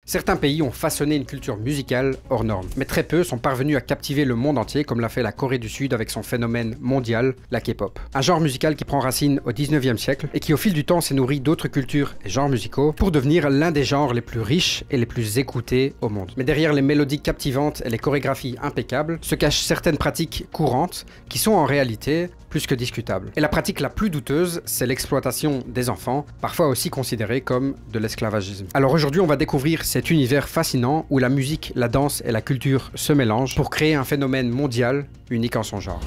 Certains pays ont façonné une culture musicale hors norme, mais très peu sont parvenus à captiver le monde entier comme l'a fait la Corée du Sud avec son phénomène mondial, la K-pop. Un genre musical qui prend racine au 19e siècle et qui au fil du temps s'est nourri d'autres cultures et genres musicaux pour devenir l'un des genres les plus riches et les plus écoutés au monde. Mais derrière les mélodies captivantes et les chorégraphies impeccables se cachent certaines pratiques courantes qui sont en réalité plus que discutables. Et la pratique la plus douteuse, c'est l'exploitation des enfants, parfois aussi considérée comme de l'esclavagisme. Alors aujourd'hui, on va découvrir cet univers fascinant où la musique, la danse et la culture se mélangent pour créer un phénomène mondial unique en son genre.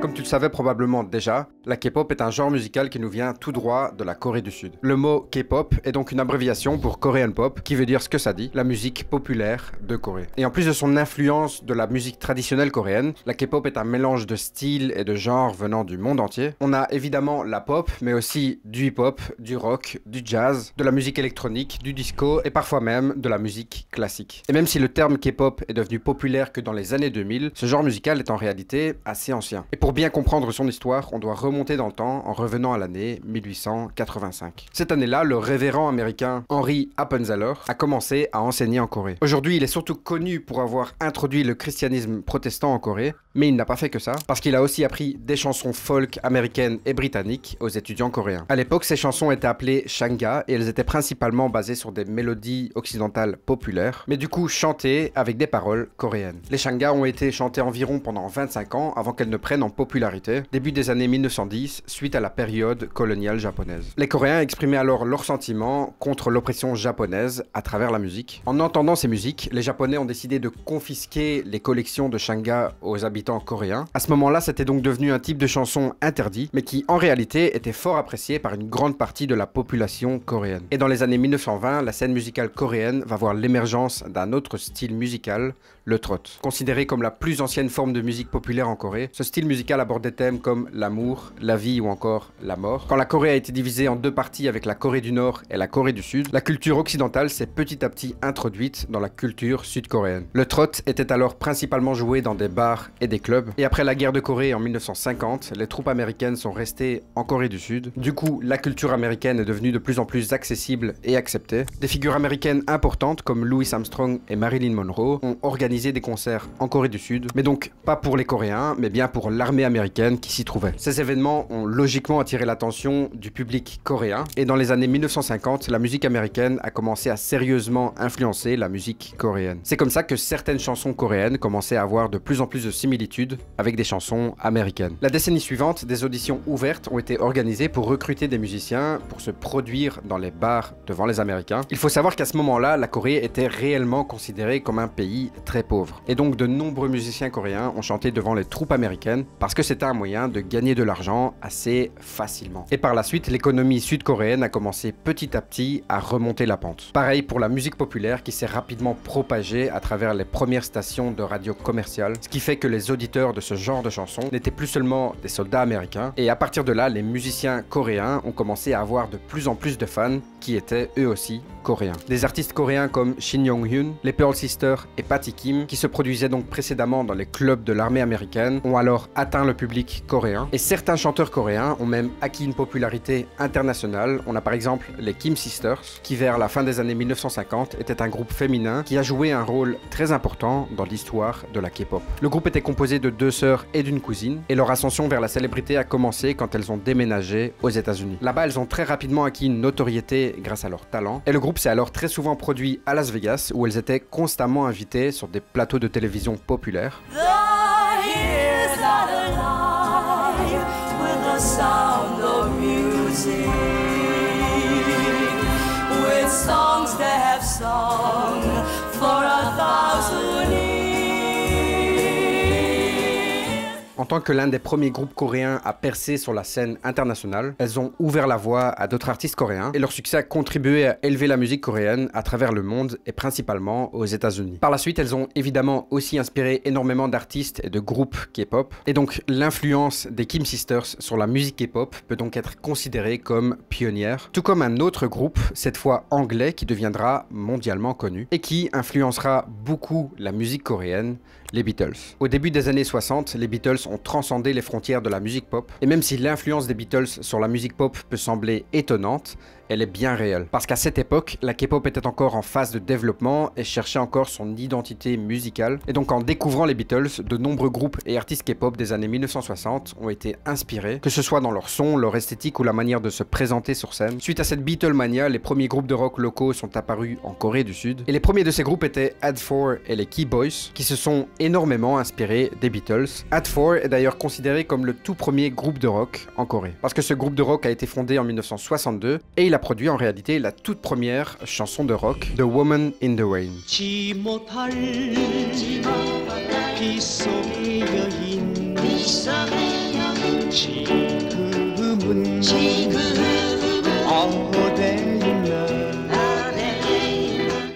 Comme tu le savais probablement déjà, la K-pop est un genre musical qui nous vient tout droit de la Corée du Sud. Le mot K-pop est donc une abréviation pour Korean Pop, qui veut dire ce que ça dit, la musique populaire de Corée. Et en plus de son influence de la musique traditionnelle coréenne, la K-pop est un mélange de styles et de genres venant du monde entier. On a évidemment la pop, mais aussi du hip-hop, du rock, du jazz, de la musique électronique, du disco et parfois même de la musique classique. Et même si le terme K-pop est devenu populaire que dans les années 2000, ce genre musical est en réalité assez ancien. Et pour bien comprendre son histoire, on doit remonter dans le temps en revenant à l'année 1885. Cette année-là, le révérend américain Henry Appenzeller a commencé à enseigner en Corée. Aujourd'hui, il est surtout connu pour avoir introduit le christianisme protestant en Corée, mais il n'a pas fait que ça, parce qu'il a aussi appris des chansons folk américaines et britanniques aux étudiants coréens. À l'époque, ces chansons étaient appelées shanga et elles étaient principalement basées sur des mélodies occidentales populaires, mais du coup chantées avec des paroles coréennes. Les shanga ont été chantées environ pendant 25 ans avant qu'elles ne prennent en popularité, début des années 1910, suite à la période coloniale japonaise. Les Coréens exprimaient alors leurs sentiments contre l'oppression japonaise à travers la musique. En entendant ces musiques, les Japonais ont décidé de confisquer les collections de shanga aux habitants coréens. À ce moment-là, c'était donc devenu un type de chanson interdit, mais qui en réalité était fort apprécié par une grande partie de la population coréenne. Et dans les années 1920, la scène musicale coréenne va voir l'émergence d'un autre style musical, le trot. Considéré comme la plus ancienne forme de musique populaire en Corée, ce style musical aborde des thèmes comme l'amour, la vie ou encore la mort. Quand la Corée a été divisée en deux parties avec la Corée du Nord et la Corée du Sud, la culture occidentale s'est petit à petit introduite dans la culture sud-coréenne. Le trot était alors principalement joué dans des bars et des clubs, et après la guerre de Corée en 1950, les troupes américaines sont restées en Corée du Sud. Du coup, la culture américaine est devenue de plus en plus accessible et acceptée. Des figures américaines importantes comme Louis Armstrong et Marilyn Monroe ont organisé des concerts en Corée du Sud, mais donc pas pour les Coréens, mais bien pour l'armée américaine qui s'y trouvait. Ces événements ont logiquement attiré l'attention du public coréen, et dans les années 1950, la musique américaine a commencé à sérieusement influencer la musique coréenne. C'est comme ça que certaines chansons coréennes commençaient à avoir de plus en plus de similitudes avec des chansons américaines. La décennie suivante, des auditions ouvertes ont été organisées pour recruter des musiciens pour se produire dans les bars devant les Américains. Il faut savoir qu'à ce moment-là, la Corée était réellement considérée comme un pays très pauvre. Et donc de nombreux musiciens coréens ont chanté devant les troupes américaines parce que c'était un moyen de gagner de l'argent assez facilement. Et par la suite, l'économie sud-coréenne a commencé petit à petit à remonter la pente. Pareil pour la musique populaire qui s'est rapidement propagée à travers les premières stations de radio commerciales, ce qui fait que les auditeurs de ce genre de chansons n'étaient plus seulement des soldats américains, et à partir de là, les musiciens coréens ont commencé à avoir de plus en plus de fans qui étaient eux aussi coréens. Des artistes coréens comme Shin Yong-hyun, les Pearl Sisters et Patty Kim, qui se produisaient donc précédemment dans les clubs de l'armée américaine, ont alors atteint le public coréen, et certains chanteurs coréens ont même acquis une popularité internationale. On a par exemple les Kim Sisters, qui vers la fin des années 1950 était un groupe féminin qui a joué un rôle très important dans l'histoire de la K-pop. Le groupe était composé de deux sœurs et d'une cousine, et leur ascension vers la célébrité a commencé quand elles ont déménagé aux États-Unis. Là-bas, elles ont très rapidement acquis une notoriété grâce à leur talent, et le groupe s'est alors très souvent produit à Las Vegas, où elles étaient constamment invitées sur des plateaux de télévision populaires. En tant que l'un des premiers groupes coréens à percer sur la scène internationale, elles ont ouvert la voie à d'autres artistes coréens, et leur succès a contribué à élever la musique coréenne à travers le monde et principalement aux États-Unis. Par la suite, elles ont évidemment aussi inspiré énormément d'artistes et de groupes K-pop, et donc l'influence des Kim Sisters sur la musique K-pop peut donc être considérée comme pionnière, tout comme un autre groupe, cette fois anglais, qui deviendra mondialement connu et qui influencera beaucoup la musique coréenne, les Beatles. Au début des années 60, les Beatles ont transcendé les frontières de la musique pop, et même si l'influence des Beatles sur la musique pop peut sembler étonnante, elle est bien réelle. Parce qu'à cette époque, la K-pop était encore en phase de développement et cherchait encore son identité musicale. Et donc en découvrant les Beatles, de nombreux groupes et artistes K-pop des années 1960 ont été inspirés, que ce soit dans leur son, leur esthétique ou la manière de se présenter sur scène. Suite à cette Beatlemania, les premiers groupes de rock locaux sont apparus en Corée du Sud. Et les premiers de ces groupes étaient Ad4 et les Key Boys, qui se sont énormément inspirés des Beatles. Ad4 est d'ailleurs considéré comme le tout premier groupe de rock en Corée. Parce que ce groupe de rock a été fondé en 1962 et il a produit en réalité la toute première chanson de rock, The Woman in the Rain.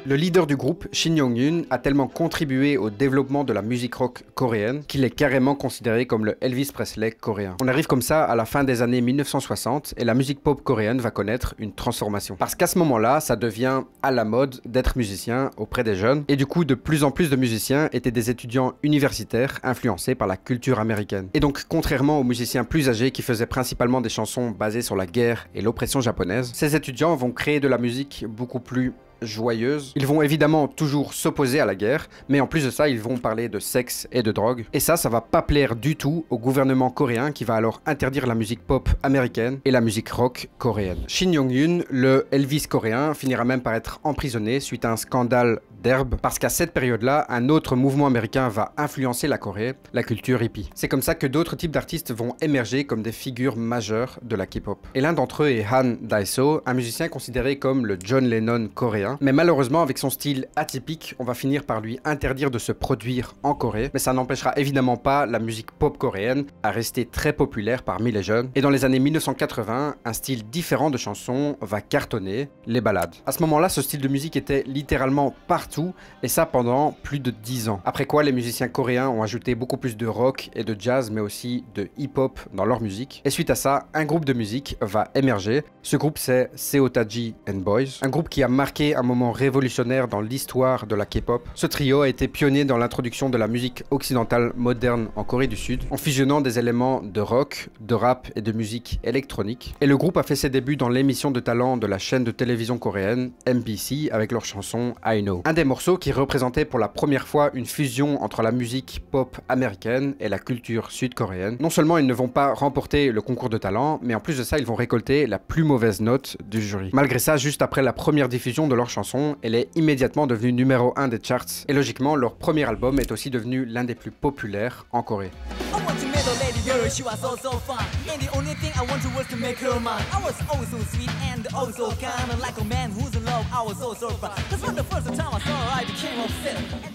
Le leader du groupe, Shin Yong-un, a tellement contribué au développement de la musique rock coréenne qu'il est carrément considéré comme le Elvis Presley coréen. On arrive comme ça à la fin des années 1960 et la musique pop coréenne va connaître une transformation. Parce qu'à ce moment-là, ça devient à la mode d'être musicien auprès des jeunes et du coup de plus en plus de musiciens étaient des étudiants universitaires influencés par la culture américaine. Et donc contrairement aux musiciens plus âgés qui faisaient principalement des chansons basées sur la guerre et l'oppression japonaise, ces étudiants vont créer de la musique beaucoup plus joyeuse. Ils vont évidemment toujours s'opposer à la guerre, mais en plus de ça, ils vont parler de sexe et de drogue. Et ça va pas plaire du tout au gouvernement coréen qui va alors interdire la musique pop américaine et la musique rock coréenne. Shin Yong-un, le Elvis coréen, finira même par être emprisonné suite à un scandale d'herbe, parce qu'à cette période-là, un autre mouvement américain va influencer la Corée, la culture hippie. C'est comme ça que d'autres types d'artistes vont émerger comme des figures majeures de la K-pop. Et l'un d'entre eux est Han Dae-so, un musicien considéré comme le John Lennon coréen. Mais malheureusement, avec son style atypique, on va finir par lui interdire de se produire en Corée. Mais ça n'empêchera évidemment pas la musique pop coréenne à rester très populaire parmi les jeunes. Et dans les années 1980, un style différent de chansons va cartonner, les ballades. À ce moment-là, ce style de musique était littéralement partout, et ça pendant plus de 10 ans. Après quoi, les musiciens coréens ont ajouté beaucoup plus de rock et de jazz, mais aussi de hip-hop dans leur musique. Et suite à ça, un groupe de musique va émerger. Ce groupe, c'est Seotaji and Boys, un groupe qui a marqué un moment révolutionnaire dans l'histoire de la K-pop. Ce trio a été pionnier dans l'introduction de la musique occidentale moderne en Corée du Sud, en fusionnant des éléments de rock, de rap et de musique électronique. Et le groupe a fait ses débuts dans l'émission de talent de la chaîne de télévision coréenne MBC avec leur chanson I Know. Un des morceaux qui représentait pour la première fois une fusion entre la musique pop américaine et la culture sud-coréenne. Non seulement ils ne vont pas remporter le concours de talent, mais en plus de ça, ils vont récolter la plus mauvaise note du jury. Malgré ça, juste après la première diffusion de leur chanson, elle est immédiatement devenue numéro 1 des charts. Et logiquement, leur premier album est aussi devenu l'un des plus populaires en Corée.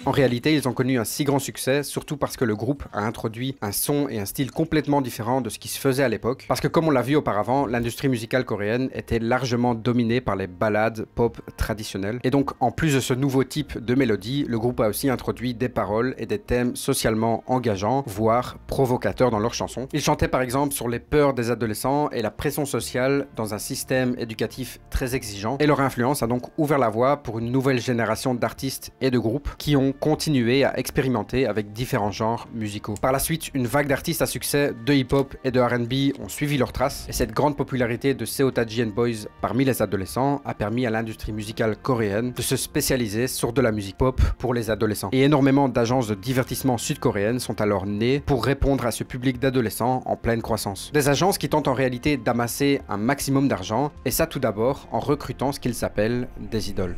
En réalité, ils ont connu un si grand succès, surtout parce que le groupe a introduit un son et un style complètement différent de ce qui se faisait à l'époque. Parce que comme on l'a vu auparavant, l'industrie musicale coréenne était largement dominée par les ballades pop traditionnelles. Et donc, en plus de ce nouveau type de mélodie, le groupe a aussi introduit des paroles et des thèmes socialement engageants, voire provocateurs dans leurs chansons. Ils chantaient par exemple sur les peurs des adolescents et la pression sociale dans un système éducatif très exigeant. Et leur influence a donc ouvert la voie pour une nouvelle génération d'artistes et de groupes qui ont continué à expérimenter avec différents genres musicaux. Par la suite, une vague d'artistes à succès de hip-hop et de R&B ont suivi leurs traces, et cette grande popularité de Seotaji and Boys parmi les adolescents a permis à l'industrie musicale coréenne de se spécialiser sur de la musique pop pour les adolescents. Et énormément d'agences de divertissement sud-coréennes sont alors nées pour répondre à ce public d'adolescents en pleine croissance. Des agences qui tentent en réalité d'amasser un maximum d'argent, et ça tout d'abord en recrutant ce qu'ils s'appellent des idoles.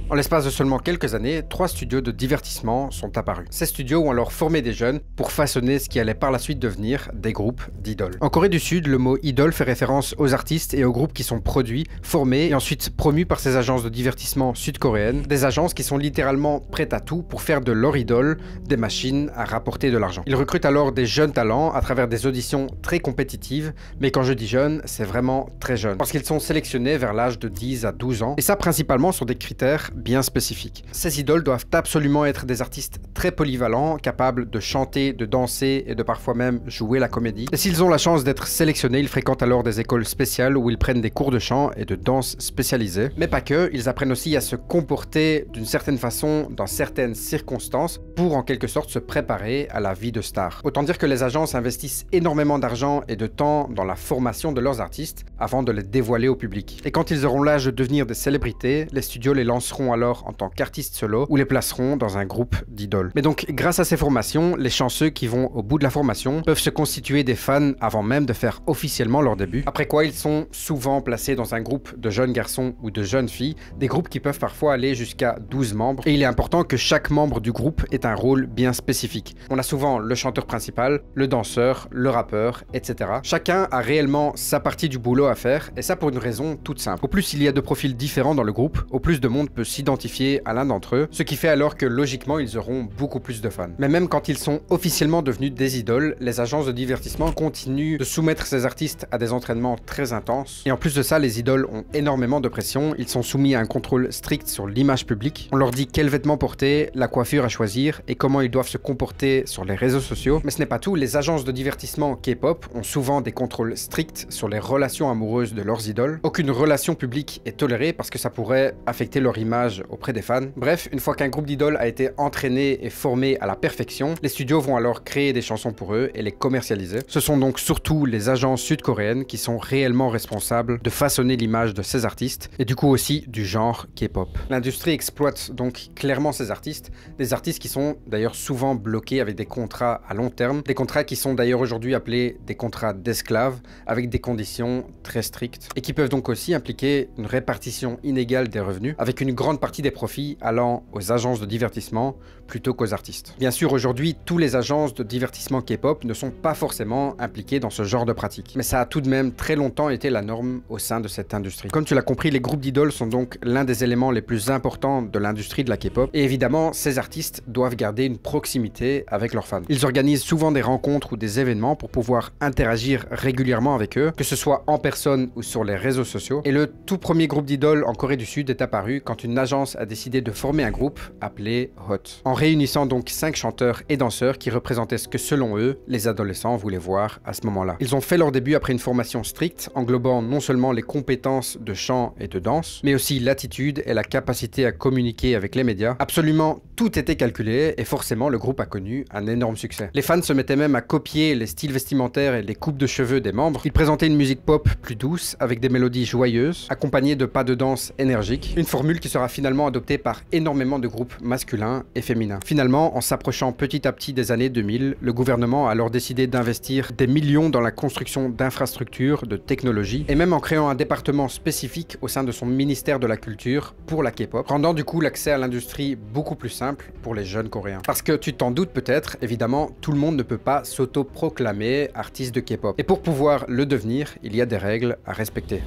En l'espace de seulement quelques années, 3 studios de divertissement sont apparus. Ces studios ont alors formé des jeunes pour façonner ce qui allait par la suite devenir des groupes d'idoles. En Corée du Sud, le mot idole fait référence aux artistes et aux groupes qui sont produits, formés et ensuite promus par ces agences de divertissement sud-coréennes, des agences qui sont littéralement prêtes à tout pour faire de leur idole des machines à rapporter de l'argent. Ils recrutent alors des jeunes talents à travers des auditions très compétitives, mais quand je dis jeunes, c'est vraiment très jeune, parce qu'ils sont sélectionnés vers l'âge de 10 à 12 ans, et ça principalement sur des critères bien spécifiques. Ces idoles doivent absolument être des artistes très polyvalents, capables de chanter, de danser et de parfois même jouer la comédie. Et s'ils ont la chance d'être sélectionnés, ils fréquentent alors des écoles spéciales où ils prennent des cours de chant et de danse spécialisés. Mais pas que, ils apprennent aussi à se comporter d'une certaine façon dans certaines circonstances pour en quelque sorte se préparer à la vie de star. Autant dire que les agences investissent énormément d'argent et de temps dans la formation de leurs artistes avant de les dévoiler au public. Et quand ils auront l'âge de devenir des célébrités, les studios les lanceront alors en tant qu'artistes solo ou les placeront dans un groupe d'idoles. Mais donc, grâce à ces formations, les chanceux qui vont au bout de la formation peuvent se constituer des fans avant même de faire officiellement leur début, après quoi ils sont souvent placés dans un groupe de jeunes garçons ou de jeunes filles, des groupes qui peuvent parfois aller jusqu'à 12 membres, et il est important que chaque membre du groupe ait un rôle bien spécifique. On a souvent le chanteur principal, le danseur, le rappeur, etc. Chacun a réellement sa partie du boulot à faire, et ça pour une raison toute simple. Au plus il y a de profils différents dans le groupe, au plus de monde peut s'identifier à l'un d'entre eux, ce qui fait alors que logiquement ils auront beaucoup plus de fans. Mais même quand ils sont officiellement devenus des idoles, les agences de divertissement continuent de soumettre ces artistes à des entraînements très intenses. Et en plus de ça, les idoles ont énormément de pression, ils sont soumis à un contrôle strict sur l'image publique. On leur dit quels vêtements porter, la coiffure à choisir et comment ils doivent se comporter sur les réseaux sociaux. Mais ce n'est pas tout, les agences de divertissement K-pop ont souvent des contrôles stricts sur les relations amoureuses de leurs idoles. Aucune relation publique est tolérée parce que ça pourrait affecter leur image auprès des fans. Bref, une fois qu'un groupe d'idoles a été entraîné et formé à la perfection, les studios vont alors créer des chansons pour eux et les commercialiser. Ce sont donc surtout les agences sud-coréennes qui sont réellement responsables de façonner l'image de ces artistes et du coup aussi du genre K-pop. L'industrie exploite donc clairement ces artistes, des artistes qui sont d'ailleurs souvent bloqués avec des contrats à long terme, des contrats qui sont d'ailleurs aujourd'hui appelés des contrats d'esclaves avec des conditions très strictes et qui peuvent donc aussi impliquer une répartition inégale des revenus avec une grande partie des profits allant aux agences de divertissement plutôt qu'aux artistes. Bien sûr, aujourd'hui, tous les agences de divertissement K-pop ne sont pas forcément impliquées dans ce genre de pratique, mais ça a tout de même très longtemps été la norme au sein de cette industrie. Comme tu l'as compris, les groupes d'idoles sont donc l'un des éléments les plus importants de l'industrie de la K-pop et évidemment, ces artistes doivent garder une proximité avec leurs fans. Ils organisent souvent des rencontres ou des événements pour pouvoir interagir régulièrement avec eux, que ce soit en personne ou sur les réseaux sociaux. Et le tout premier groupe d'idoles en Corée du Sud est apparu quand une agence a décidé de former un groupe appelé Hot, en réunissant donc 5 chanteurs et danseurs qui représentaient ce que selon eux, les adolescents voulaient voir à ce moment-là. Ils ont fait leur début après une formation stricte, englobant non seulement les compétences de chant et de danse, mais aussi l'attitude et la capacité à communiquer avec les médias. Absolument tout était calculé et forcément le groupe a connu un énorme succès. Les fans se mettaient même à copier les styles vestimentaires et les coupes de cheveux des membres. Ils présentaient une musique pop plus douce avec des mélodies joyeuses, accompagnées de pas de danse énergiques, une formule qui sera finalement adoptée par énormément de groupes masculins et féminins. Finalement, en s'approchant petit à petit des années 2000, le gouvernement a alors décidé d'investir des millions dans la construction d'infrastructures, de technologies, et même en créant un département spécifique au sein de son ministère de la Culture pour la K-pop, rendant du coup l'accès à l'industrie beaucoup plus simple pour les jeunes coréens. Parce que tu t'en doutes peut-être, évidemment, tout le monde ne peut pas s'auto-proclamer artiste de K-pop. Et pour pouvoir le devenir, il y a des règles à respecter.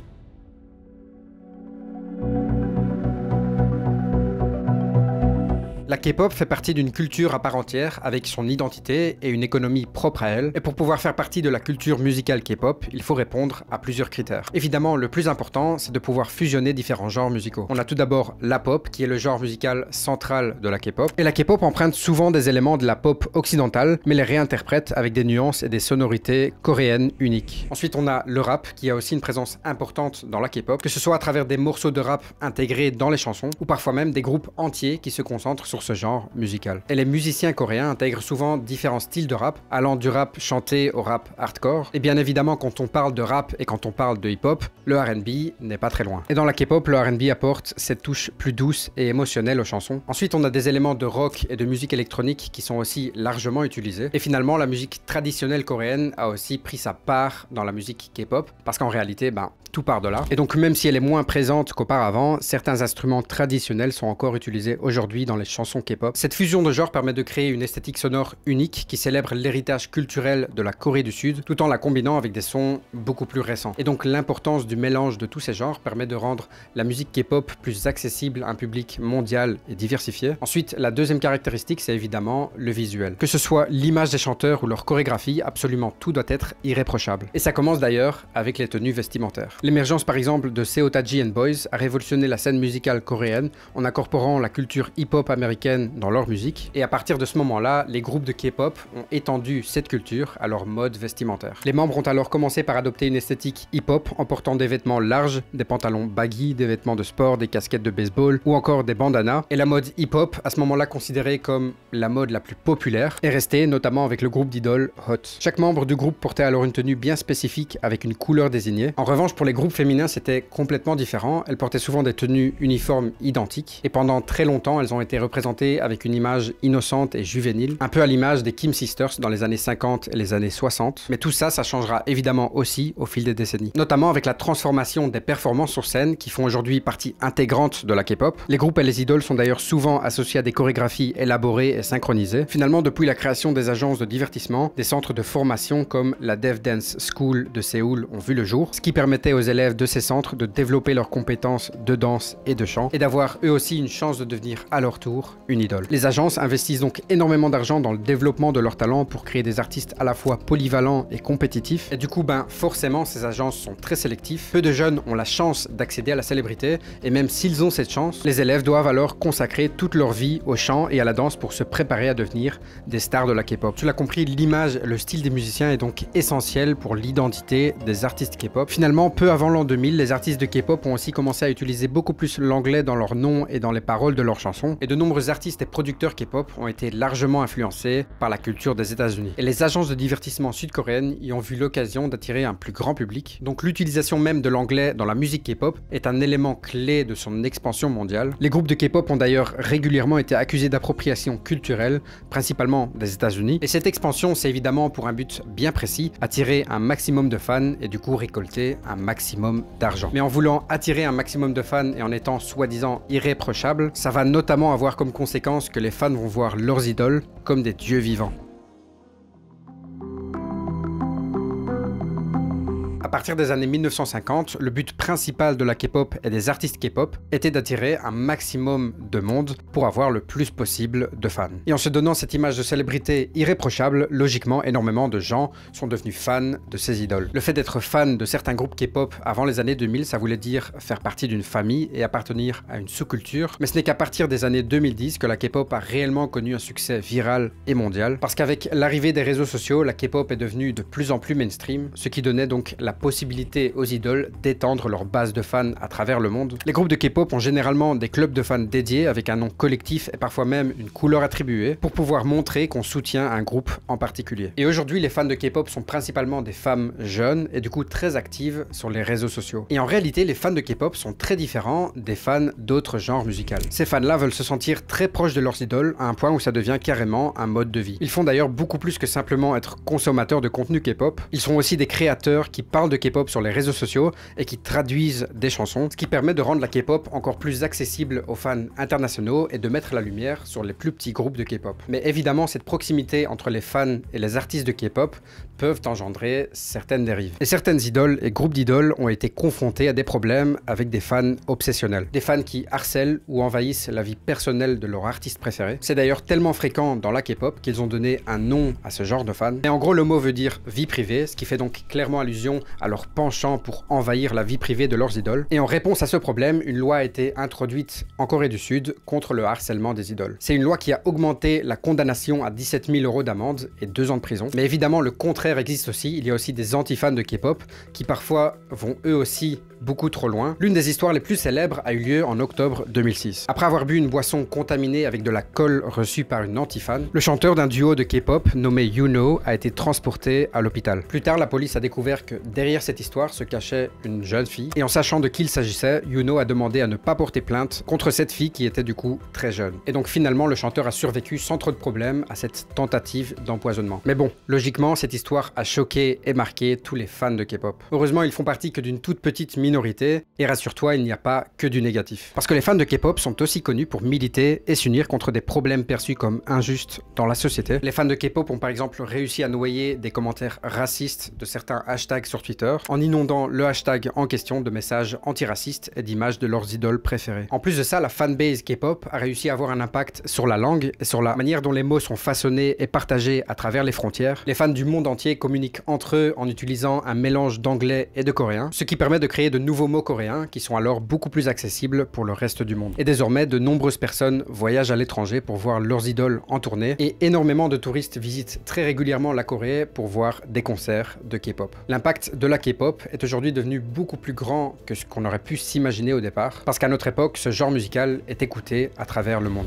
La K-pop fait partie d'une culture à part entière avec son identité et une économie propre à elle. Et pour pouvoir faire partie de la culture musicale K-pop, il faut répondre à plusieurs critères. Évidemment, le plus important, c'est de pouvoir fusionner différents genres musicaux. On a tout d'abord la pop, qui est le genre musical central de la K-pop. Et la K-pop emprunte souvent des éléments de la pop occidentale, mais les réinterprète avec des nuances et des sonorités coréennes uniques. Ensuite, on a le rap, qui a aussi une présence importante dans la K-pop, que ce soit à travers des morceaux de rap intégrés dans les chansons, ou parfois même des groupes entiers qui se concentrent sur ce genre musical. Et les musiciens coréens intègrent souvent différents styles de rap, allant du rap chanté au rap hardcore. Et bien évidemment, quand on parle de rap et quand on parle de hip-hop, le R&B n'est pas très loin. Et dans la K-pop, le R&B apporte cette touche plus douce et émotionnelle aux chansons. Ensuite, on a des éléments de rock et de musique électronique qui sont aussi largement utilisés. Et finalement, la musique traditionnelle coréenne a aussi pris sa part dans la musique K-pop, parce qu'en réalité, tout part de là. Et donc, même si elle est moins présente qu'auparavant, certains instruments traditionnels sont encore utilisés aujourd'hui dans les chansons chansons K-pop. Cette fusion de genres permet de créer une esthétique sonore unique qui célèbre l'héritage culturel de la Corée du Sud tout en la combinant avec des sons beaucoup plus récents. Et donc l'importance du mélange de tous ces genres permet de rendre la musique K-pop plus accessible à un public mondial et diversifié. Ensuite, la deuxième caractéristique, c'est évidemment le visuel. Que ce soit l'image des chanteurs ou leur chorégraphie, absolument tout doit être irréprochable. Et ça commence d'ailleurs avec les tenues vestimentaires. L'émergence par exemple de Seo Taiji and Boys a révolutionné la scène musicale coréenne en incorporant la culture hip-hop américaine dans leur musique. Et à partir de ce moment-là, les groupes de K-pop ont étendu cette culture à leur mode vestimentaire. Les membres ont alors commencé par adopter une esthétique hip-hop en portant des vêtements larges, des pantalons baggy, des vêtements de sport, des casquettes de baseball ou encore des bandanas. Et la mode hip-hop, à ce moment-là considérée comme la mode la plus populaire, est restée notamment avec le groupe d'idoles Hot. Chaque membre du groupe portait alors une tenue bien spécifique avec une couleur désignée. En revanche, pour les groupes féminins, c'était complètement différent. Elles portaient souvent des tenues uniformes identiques et pendant très longtemps, elles ont été représentées avec une image innocente et juvénile, un peu à l'image des Kim Sisters dans les années 50 et les années 60. Mais tout ça, ça changera évidemment aussi au fil des décennies. Notamment avec la transformation des performances sur scène qui font aujourd'hui partie intégrante de la K-pop. Les groupes et les idoles sont d'ailleurs souvent associés à des chorégraphies élaborées et synchronisées. Finalement, depuis la création des agences de divertissement, des centres de formation comme la Dev Dance School de Séoul ont vu le jour, ce qui permettait aux élèves de ces centres de développer leurs compétences de danse et de chant et d'avoir eux aussi une chance de devenir à leur tour une idole. Les agences investissent donc énormément d'argent dans le développement de leurs talents pour créer des artistes à la fois polyvalents et compétitifs. Et du coup, forcément, ces agences sont très sélectifs. Peu de jeunes ont la chance d'accéder à la célébrité et même s'ils ont cette chance, les élèves doivent alors consacrer toute leur vie au chant et à la danse pour se préparer à devenir des stars de la K-pop. Tu l'as compris, l'image, le style des musiciens est donc essentiel pour l'identité des artistes K-pop. Finalement, peu avant l'an 2000, les artistes de K-pop ont aussi commencé à utiliser beaucoup plus l'anglais dans leurs noms et dans les paroles de leurs chansons. Et de nombreux artistes et producteurs K-pop ont été largement influencés par la culture des États-Unis. Et les agences de divertissement sud-coréennes y ont vu l'occasion d'attirer un plus grand public. Donc l'utilisation même de l'anglais dans la musique K-pop est un élément clé de son expansion mondiale. Les groupes de K-pop ont d'ailleurs régulièrement été accusés d'appropriation culturelle, principalement des États-Unis. Et cette expansion, c'est évidemment pour un but bien précis, attirer un maximum de fans et du coup récolter un maximum d'argent. Mais en voulant attirer un maximum de fans et en étant soi-disant irréprochable, ça va notamment avoir comme conséquence que les fans vont voir leurs idoles comme des dieux vivants. À partir des années 1950, le but principal de la K-pop et des artistes K-pop était d'attirer un maximum de monde pour avoir le plus possible de fans. Et en se donnant cette image de célébrité irréprochable, logiquement, énormément de gens sont devenus fans de ces idoles. Le fait d'être fan de certains groupes K-pop avant les années 2000, ça voulait dire faire partie d'une famille et appartenir à une sous-culture. Mais ce n'est qu'à partir des années 2010 que la K-pop a réellement connu un succès viral et mondial. Parce qu'avec l'arrivée des réseaux sociaux, la K-pop est devenue de plus en plus mainstream, ce qui donnait donc la possibilité aux idoles d'étendre leur base de fans à travers le monde. Les groupes de K-pop ont généralement des clubs de fans dédiés avec un nom collectif et parfois même une couleur attribuée pour pouvoir montrer qu'on soutient un groupe en particulier. Et aujourd'hui, les fans de K-pop sont principalement des femmes jeunes et du coup très actives sur les réseaux sociaux. Et en réalité, les fans de K-pop sont très différents des fans d'autres genres musicaux. Ces fans-là veulent se sentir très proches de leurs idoles à un point où ça devient carrément un mode de vie. Ils font d'ailleurs beaucoup plus que simplement être consommateurs de contenu K-pop. Ils sont aussi des créateurs qui parlent de K-pop sur les réseaux sociaux et qui traduisent des chansons, ce qui permet de rendre la K-pop encore plus accessible aux fans internationaux et de mettre la lumière sur les plus petits groupes de K-pop. Mais évidemment, cette proximité entre les fans et les artistes de K-pop peuvent engendrer certaines dérives. Et certaines idoles et groupes d'idoles ont été confrontés à des problèmes avec des fans obsessionnels. Des fans qui harcèlent ou envahissent la vie personnelle de leur artiste préféré. C'est d'ailleurs tellement fréquent dans la K-pop qu'ils ont donné un nom à ce genre de fans. Et en gros, le mot veut dire vie privée, ce qui fait donc clairement allusion à leur penchant pour envahir la vie privée de leurs idoles. Et en réponse à ce problème, une loi a été introduite en Corée du Sud contre le harcèlement des idoles. C'est une loi qui a augmenté la condamnation à 17 000 € d'amende et 2 ans de prison. Mais évidemment, le contraire existe aussi. Il y a aussi des anti-fans de K-pop qui parfois vont eux aussi beaucoup trop loin. L'une des histoires les plus célèbres a eu lieu en octobre 2006. Après avoir bu une boisson contaminée avec de la colle reçue par une anti-fan, le chanteur d'un duo de K-pop nommé YouKnow a été transporté à l'hôpital. Plus tard, la police a découvert que derrière Derrière cette histoire se cachait une jeune fille, et en sachant de qui il s'agissait, Yuno a demandé à ne pas porter plainte contre cette fille qui était du coup très jeune. Et donc finalement, le chanteur a survécu sans trop de problèmes à cette tentative d'empoisonnement. Mais bon, logiquement, cette histoire a choqué et marqué tous les fans de K-pop. Heureusement, ils font partie que d'une toute petite minorité, et rassure-toi, il n'y a pas que du négatif. Parce que les fans de K-pop sont aussi connus pour militer et s'unir contre des problèmes perçus comme injustes dans la société. Les fans de K-pop ont par exemple réussi à noyer des commentaires racistes de certains hashtags sur Twitter, en inondant le hashtag en question de messages antiracistes et d'images de leurs idoles préférées. En plus de ça, la fanbase K-pop a réussi à avoir un impact sur la langue et sur la manière dont les mots sont façonnés et partagés à travers les frontières. Les fans du monde entier communiquent entre eux en utilisant un mélange d'anglais et de coréen, ce qui permet de créer de nouveaux mots coréens qui sont alors beaucoup plus accessibles pour le reste du monde. Et désormais, de nombreuses personnes voyagent à l'étranger pour voir leurs idoles en tournée, et énormément de touristes visitent très régulièrement la Corée pour voir des concerts de K-pop. L'impact de la K-pop est aujourd'hui devenu beaucoup plus grand que ce qu'on aurait pu s'imaginer au départ, parce qu'à notre époque, ce genre musical est écouté à travers le monde.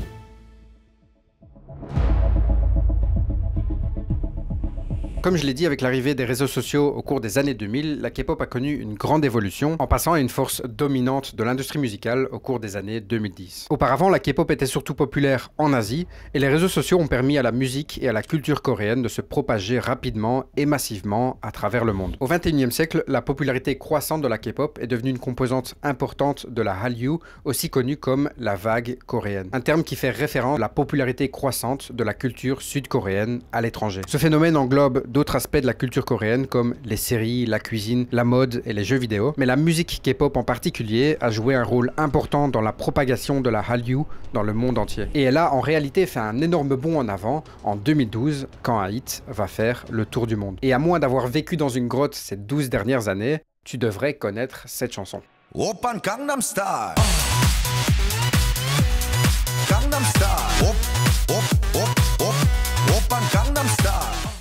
Comme je l'ai dit, avec l'arrivée des réseaux sociaux au cours des années 2000, la K-pop a connu une grande évolution en passant à une force dominante de l'industrie musicale au cours des années 2010. Auparavant, la K-pop était surtout populaire en Asie et les réseaux sociaux ont permis à la musique et à la culture coréenne de se propager rapidement et massivement à travers le monde. Au XXIe siècle, la popularité croissante de la K-pop est devenue une composante importante de la Hallyu, aussi connue comme la vague coréenne. Un terme qui fait référence à la popularité croissante de la culture sud-coréenne à l'étranger. Ce phénomène englobe d'autres aspects de la culture coréenne comme les séries, la cuisine, la mode et les jeux vidéo, mais la musique K-pop en particulier a joué un rôle important dans la propagation de la Hallyu dans le monde entier. Et elle a en réalité fait un énorme bond en avant en 2012 quand un hit va faire le tour du monde. Et à moins d'avoir vécu dans une grotte ces 12 dernières années, tu devrais connaître cette chanson. Oppan Gangnam Style. Gangnam Style. Oppan Gangnam Style.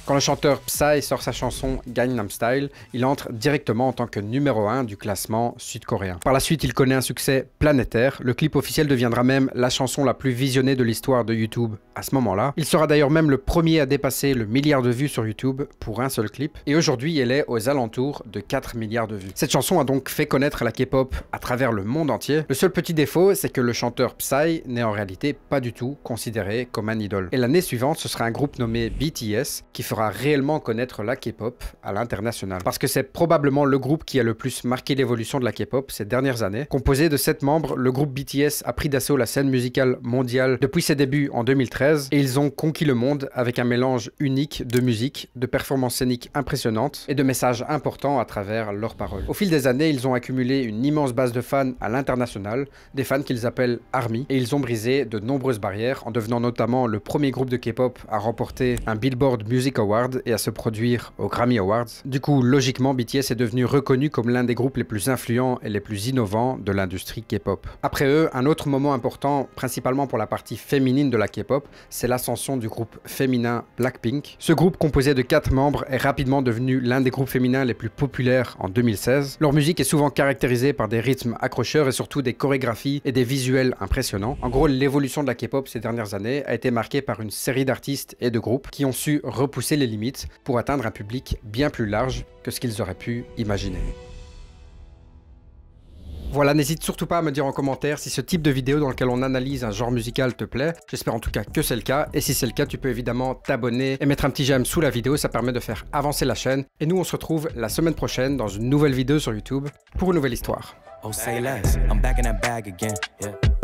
Quand le chanteur Psy sort sa chanson Gangnam Style, il entre directement en tant que numéro 1 du classement sud-coréen. Par la suite, il connaît un succès planétaire. Le clip officiel deviendra même la chanson la plus visionnée de l'histoire de YouTube à ce moment-là. Il sera d'ailleurs même le premier à dépasser le milliard de vues sur YouTube pour un seul clip. Et aujourd'hui, elle est aux alentours de 4 milliards de vues. Cette chanson a donc fait connaître la K-pop à travers le monde entier. Le seul petit défaut, c'est que le chanteur Psy n'est en réalité pas du tout considéré comme un idole. Et l'année suivante, ce sera un groupe nommé BTS qui fera réellement connaître la K-pop à l'international. Parce que c'est probablement le groupe qui a le plus marqué l'évolution de la K-pop ces dernières années. Composé de 7 membres, le groupe BTS a pris d'assaut la scène musicale mondiale depuis ses débuts en 2013 et ils ont conquis le monde avec un mélange unique de musique, de performances scéniques impressionnantes et de messages importants à travers leurs paroles. Au fil des années, ils ont accumulé une immense base de fans à l'international, des fans qu'ils appellent ARMY, et ils ont brisé de nombreuses barrières en devenant notamment le premier groupe de K-pop à remporter un Billboard Music Award et à se produire aux Grammy Awards. Du coup, logiquement, BTS est devenu reconnu comme l'un des groupes les plus influents et les plus innovants de l'industrie K-pop. Après eux, un autre moment important, principalement pour la partie féminine de la K-pop, c'est l'ascension du groupe féminin Blackpink. Ce groupe composé de 4 membres est rapidement devenu l'un des groupes féminins les plus populaires en 2016. Leur musique est souvent caractérisée par des rythmes accrocheurs et surtout des chorégraphies et des visuels impressionnants. En gros, l'évolution de la K-pop ces dernières années a été marquée par une série d'artistes et de groupes qui ont su repousser les limites pour atteindre un public bien plus large que ce qu'ils auraient pu imaginer. Voilà, n'hésite surtout pas à me dire en commentaire si ce type de vidéo dans lequel on analyse un genre musical te plaît. J'espère en tout cas que c'est le cas. Et si c'est le cas, tu peux évidemment t'abonner et mettre un petit j'aime sous la vidéo. Ça permet de faire avancer la chaîne. Et nous, on se retrouve la semaine prochaine dans une nouvelle vidéo sur YouTube pour une nouvelle histoire. Oh, say less. I'm back in that bag again. Yeah.